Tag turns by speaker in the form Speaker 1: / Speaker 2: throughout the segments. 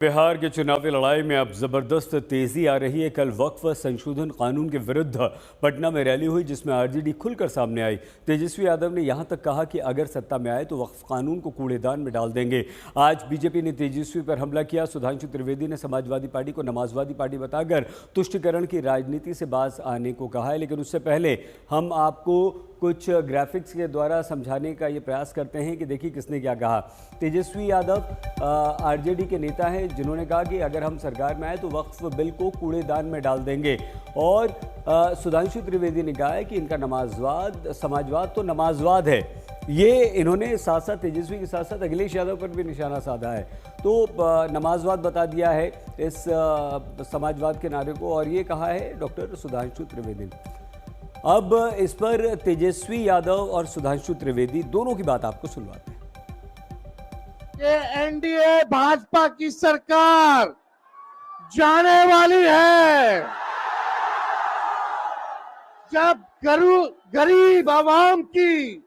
Speaker 1: बिहार के चुनावी लड़ाई में अब जबरदस्त तेजी आ रही है। कल वक्फ संशोधन कानून के विरुद्ध पटना में रैली हुई, जिसमें आरजेडी खुलकर सामने आई। तेजस्वी यादव ने यहां तक कहा कि अगर सत्ता में आए तो वक्फ कानून को कूड़ेदान में डाल देंगे। आज बीजेपी ने तेजस्वी पर हमला किया। सुधांशु त्रिवेदी ने समाजवादी पार्टी को नमाजवादी पार्टी बताकर तुष्टिकरण की राजनीति से बाज आने को कहा है। लेकिन उससे पहले हम आपको कुछ ग्राफिक्स के द्वारा समझाने का ये प्रयास करते हैं कि देखिए किसने क्या कहा। तेजस्वी यादव आरजेडी के नेता हैं, जिन्होंने कहा कि अगर हम सरकार में आए तो वक्फ बिल को कूड़ेदान में डाल देंगे। और सुधांशु त्रिवेदी ने कहा है कि इनका समाजवाद तो नमाजवाद है। ये इन्होंने साथ साथ तेजस्वी के साथ साथ अखिलेश यादव पर भी निशाना साधा है। तो नमाजवाद बता दिया है इस समाजवाद के नारे को, और ये कहा है डॉक्टर सुधांशु त्रिवेदी ने। अब इस पर तेजस्वी यादव और सुधांशु त्रिवेदी दोनों की बात आपको सुनवाते हैं।
Speaker 2: ये एनडीए भाजपा की सरकार जाने वाली है। जब गरीब आवाम की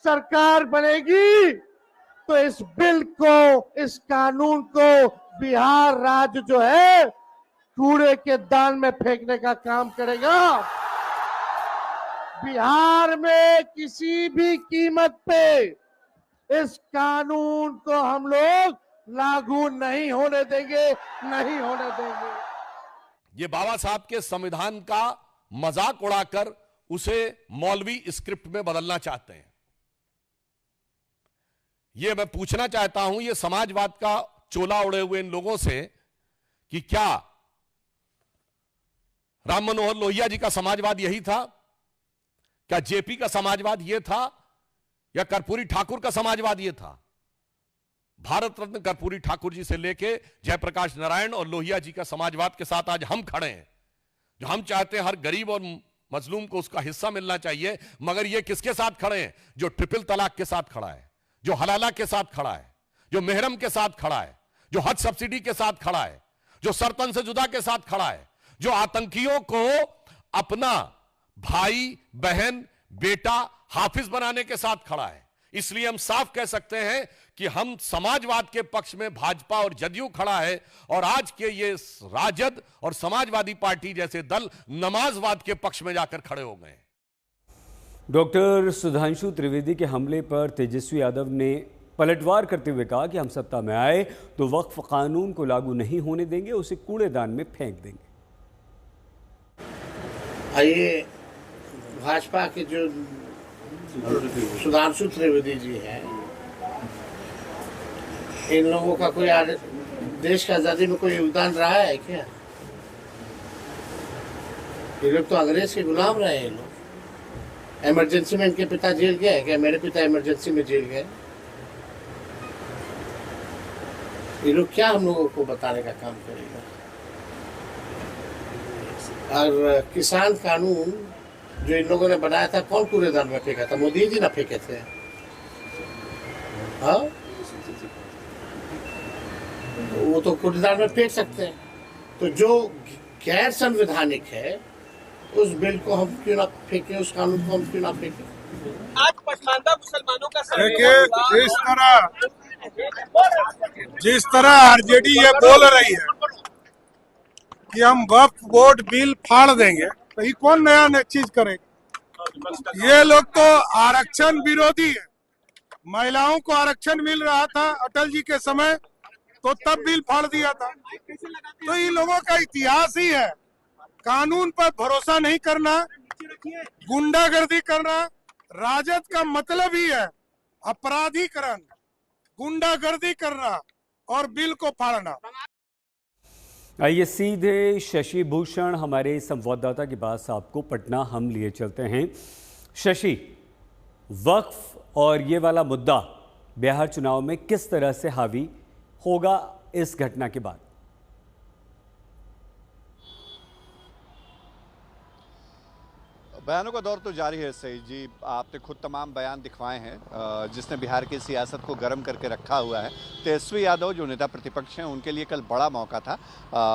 Speaker 2: सरकार बनेगी तो इस बिल को, इस कानून को बिहार राज्य जो है कूड़े के दान में फेंकने का काम करेगा। बिहार में किसी भी कीमत पे इस कानून को हम लोग लागू नहीं होने देंगे, नहीं होने देंगे।
Speaker 3: ये बाबा साहब के संविधान का मजाक उड़ाकर उसे मौलवी स्क्रिप्ट में बदलना चाहते हैं। ये मैं पूछना चाहता हूं ये समाजवाद का चोला उड़े हुए इन लोगों से कि क्या राम मनोहर लोहिया जी का समाजवाद यही था? क्या जेपी का समाजवाद यह था? या कर्पूरी ठाकुर का समाजवाद यह था? भारत रत्न कर्पूरी ठाकुर जी से लेके जयप्रकाश नारायण और लोहिया जी का समाजवाद के साथ आज हम खड़े हैं, जो हम चाहते हैं हर गरीब और मजलूम को उसका हिस्सा मिलना चाहिए। मगर ये किसके साथ खड़े हैं? जो ट्रिपल तलाक के साथ खड़ा है, जो हलाला के साथ खड़ा है, जो मेहरम के साथ खड़ा है, जो हज सब्सिडी के साथ खड़ा है, जो सरतन से जुदा के साथ खड़ा है, जो आतंकियों को अपना भाई, बहन, बेटा, हाफिज बनाने के साथ खड़ा है। इसलिए हम साफ कह सकते हैं कि हम समाजवाद के पक्ष में भाजपा और जदयू खड़ा है, और आज के ये राजद और समाजवादी पार्टी जैसे दल नमाजवाद के पक्ष में जाकर खड़े हो गए।
Speaker 1: डॉक्टर सुधांशु त्रिवेदी के हमले पर तेजस्वी यादव ने पलटवार करते हुए कहा कि हम सत्ता में आए तो वक्फ कानून को लागू नहीं होने देंगे, उसे कूड़ेदान में फेंक देंगे।
Speaker 2: आइए, भाजपा के जो सुधांशु त्रिवेदी जी हैं, इन लोगों का कोई देश की आजादी में कोई योगदान रहा है क्या? ये लोग तो अंग्रेज के गुलाम रहे हैं। लोग इमरजेंसी में इनके पिता जेल गए क्या? मेरे पिता इमरजेंसी में जेल गए। ये लोग क्या हम लोगों को बताने का काम करेगा? और किसान कानून जो इन लोगों ने बनाया था, कौन कूड़ेदान में फेंका था? मोदी जी ना फेंके थे। हाँ, वो तो कूड़ेदान में फेंक सकते हैं। तो जो गैर संवैधानिक है उस बिल को हम क्यों ना फेंके, उस कानून को हम क्यों ना फेंके?
Speaker 4: आज पसमानदा मुसलमानों का
Speaker 5: जिस तरह आरजेडी ये बोल रही है कि हम वक्फ बोर्ड बिल फाड़ देंगे, तो ये कौन नया चीज करेगा? ये लोग तो आरक्षण विरोधी है। महिलाओं को आरक्षण मिल रहा था अटल जी के समय, तो तब बिल फाड़ दिया था। तो इन लोगों का इतिहास ही है कानून पर भरोसा नहीं करना, गुंडागर्दी करना। राजद का मतलब ही है अपराधीकरण, गुंडागर्दी करना और बिल को फाड़ना।
Speaker 1: आइए सीधे शशि भूषण हमारे संवाददाता के पास आपको पटना हम लिए चलते हैं। शशि, वक्फ और ये वाला मुद्दा बिहार चुनाव में किस तरह से हावी होगा इस घटना के बाद?
Speaker 6: बयानों का दौर तो जारी है सही जी। आपने खुद तमाम बयान दिखवाए हैं जिसने बिहार की सियासत को गर्म करके रखा हुआ है। तेजस्वी यादव जो नेता प्रतिपक्ष हैं उनके लिए कल बड़ा मौका था,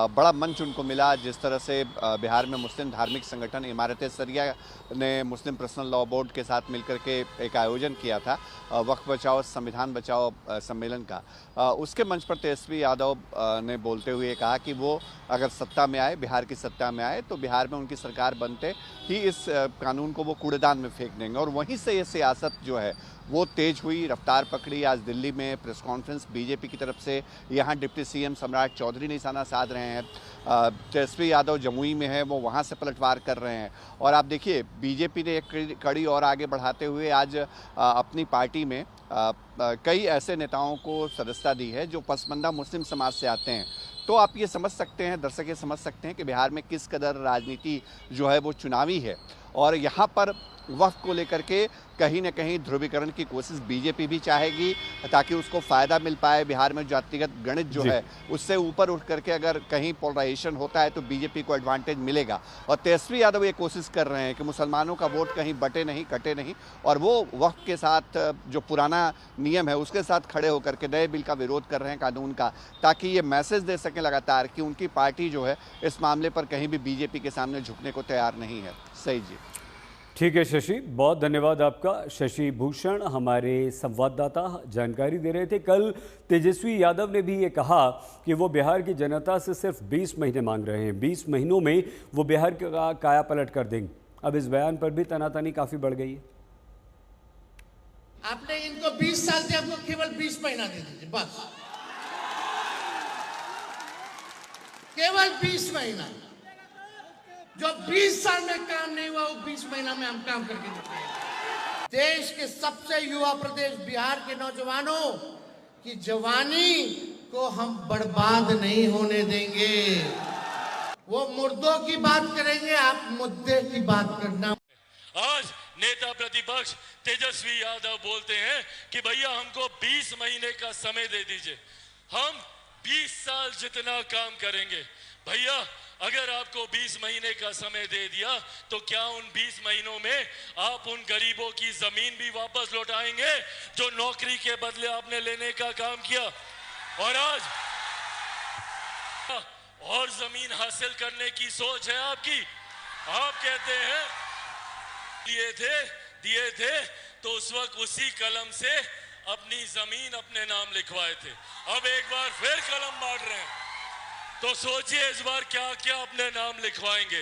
Speaker 6: बड़ा मंच उनको मिला। जिस तरह से बिहार में मुस्लिम धार्मिक संगठन इमारत सरिया ने मुस्लिम पर्सनल लॉ बोर्ड के साथ मिलकर के एक आयोजन किया था वक्फ बचाओ संविधान बचाओ सम्मेलन का, उसके मंच पर तेजस्वी यादव ने बोलते हुए कहा कि वो अगर सत्ता में आए, बिहार की सत्ता में आए, तो बिहार में उनकी सरकार बनते ही इस कानून को वो कूड़ेदान में फेंक देंगे। और वहीं से ये सियासत जो है वो तेज हुई, रफ्तार पकड़ी। आज दिल्ली में प्रेस कॉन्फ्रेंस बीजेपी की तरफ से, यहाँ डिप्टी सीएम सम्राट चौधरी निशाना साध रहे हैं। तेजस्वी यादव जमुई में है, वो वहाँ से पलटवार कर रहे हैं। और आप देखिए बीजेपी ने एक कड़ी और आगे बढ़ाते हुए आज अपनी पार्टी में कई ऐसे नेताओं को सदस्यता दी है जो पसमंदा मुस्लिम समाज से आते हैं। तो आप ये समझ सकते हैं, दर्शक ये समझ सकते हैं कि बिहार में किस कदर राजनीति जो है वो चुनावी है। और यहाँ पर वक्फ को लेकर के कहीं न कहीं ध्रुवीकरण की कोशिश बीजेपी भी चाहेगी ताकि उसको फ़ायदा मिल पाए। बिहार में जातिगत गणित जो है उससे ऊपर उठ करके अगर कहीं पोलराइजेशन होता है तो बीजेपी को एडवांटेज मिलेगा। और तेजस्वी यादव ये कोशिश कर रहे हैं कि मुसलमानों का वोट कहीं बटे नहीं, कटे नहीं, और वो वक्फ के साथ जो पुराना नियम है उसके साथ खड़े होकर के नए बिल का विरोध कर रहे हैं, कानून का, ताकि ये मैसेज दे सकें लगातार कि उनकी पार्टी जो है इस मामले पर कहीं भी बीजेपी के सामने झुकने को तैयार नहीं है। सही जी,
Speaker 1: ठीक है शशि, बहुत धन्यवाद आपका। शशि भूषण हमारे संवाददाता जानकारी दे रहे थे। कल तेजस्वी यादव ने भी ये कहा कि वो बिहार की जनता से सिर्फ 20 महीने मांग रहे हैं, 20 महीनों में वो बिहार का काया पलट कर देंगे। अब इस बयान पर भी तनातनी काफी बढ़ गई है।
Speaker 2: आपने इनको 20 साल से आपको केवल 20 महीना दे दीजिए, बस केवल 20 महीना। जो 20 साल में काम नहीं हुआ वो 20 महीना में हम काम करके दिखाएंगे। देश के सबसे युवा प्रदेश बिहार के नौजवानों की जवानी को हम बर्बाद नहीं होने देंगे। वो मुर्दों की बात करेंगे, आप मुद्दे की बात करना।
Speaker 7: आज नेता प्रतिपक्ष तेजस्वी यादव बोलते हैं कि भैया हमको 20 महीने का समय दे दीजिए, हम 20 साल जितना काम करेंगे। भैया अगर आपको 20 महीने का समय दे दिया तो क्या उन 20 महीनों में आप उन गरीबों की जमीन भी वापस लौटाएंगे जो नौकरी के बदले आपने लेने का काम किया? और आज और जमीन हासिल करने की सोच है आपकी। आप कहते हैं दिए थे तो उस वक्त उसी कलम से अपनी जमीन अपने नाम लिखवाए थे, अब एक बार फिर कलम बांट रहे हैं। तो सोचिए इस बार क्या क्या अपने नाम लिखवाएंगे।